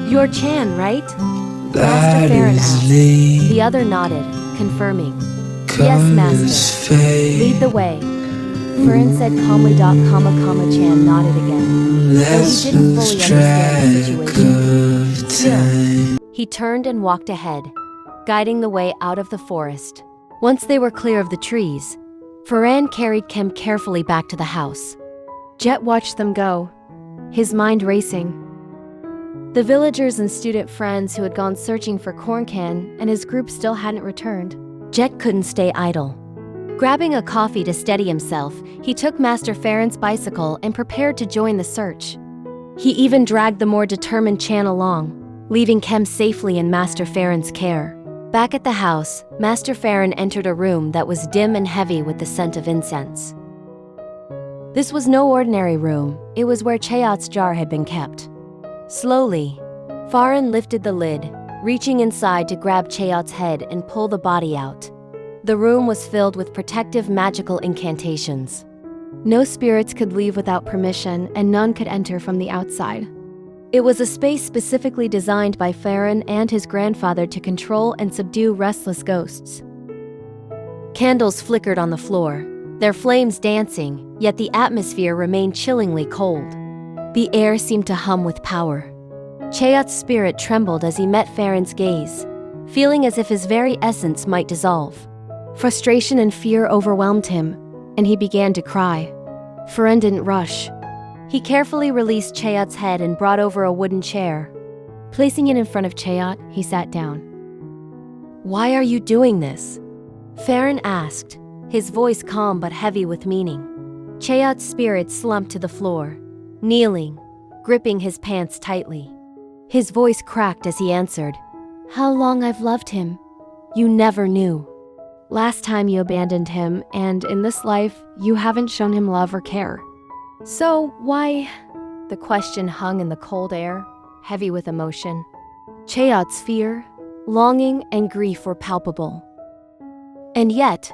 You're Chan, right? That Master Pharan is asked. lead. The other nodded, confirming. Yes, Master. Lead the way. Pharan said calmly. Chan nodded again, though he didn't fully understand the situation. Still, he turned and walked ahead, guiding the way out of the forest. Once they were clear of the trees, Pharan carried Khem carefully back to the house. Jett watched them go, his mind racing. The villagers and student friends who had gone searching for Kornkan and his group still hadn't returned. Jett couldn't stay idle. Grabbing a coffee to steady himself, he took Master Pharan's bicycle and prepared to join the search. He even dragged the more determined Chan along, leaving Khem safely in Master Pharan's care. Back at the house, Master Pharan entered a room that was dim and heavy with the scent of incense. This was no ordinary room, it was where Chayot's jar had been kept. Slowly, Pharan lifted the lid, reaching inside to grab Chayot's head and pull the body out. The room was filled with protective magical incantations. No spirits could leave without permission, and none could enter from the outside. It was a space specifically designed by Pharan and his grandfather to control and subdue restless ghosts. Candles flickered on the floor, their flames dancing, yet the atmosphere remained chillingly cold. The air seemed to hum with power. Chayot's spirit trembled as he met Pharan's gaze, feeling as if his very essence might dissolve. Frustration and fear overwhelmed him, and he began to cry. Pharan didn't rush. He carefully released Chayot's head and brought over a wooden chair. Placing it in front of Chayot, he sat down. "Why are you doing this?" Pharan asked, his voice calm but heavy with meaning. Chayot's spirit slumped to the floor, kneeling, gripping his pants tightly. His voice cracked as he answered, "How long I've loved him. You never knew. Last time you abandoned him, and in this life, you haven't shown him love or care. So why?" The question hung in the cold air, heavy with emotion. Chayot's fear, longing, and grief were palpable. And yet,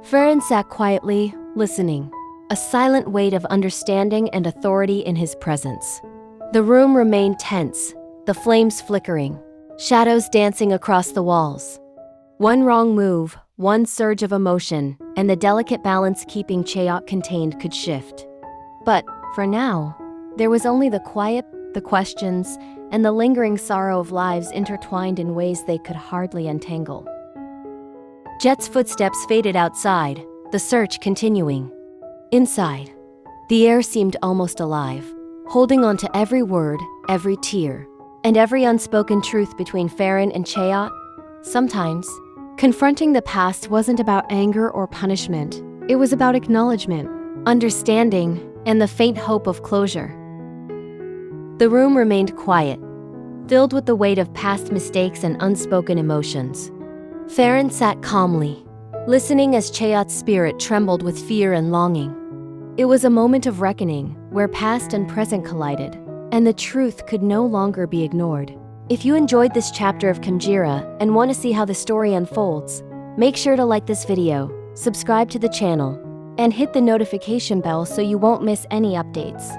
Pharan sat quietly, listening, a silent weight of understanding and authority in his presence. The room remained tense, the flames flickering, shadows dancing across the walls. One wrong move, one surge of emotion, and the delicate balance keeping Chayot contained could shift. But, for now, there was only the quiet, the questions, and the lingering sorrow of lives intertwined in ways they could hardly untangle. Jett's footsteps faded outside, the search continuing. Inside, the air seemed almost alive, holding on to every word, every tear, and every unspoken truth between Pharan and Chayot. Sometimes, confronting the past wasn't about anger or punishment. It was about acknowledgement, understanding, and the faint hope of closure. The room remained quiet, filled with the weight of past mistakes and unspoken emotions. Pharan sat calmly, listening as Chayot's spirit trembled with fear and longing. It was a moment of reckoning, where past and present collided, and the truth could no longer be ignored. If you enjoyed this chapter of Khemjira and want to see how the story unfolds, make sure to like this video, subscribe to the channel, and hit the notification bell so you won't miss any updates.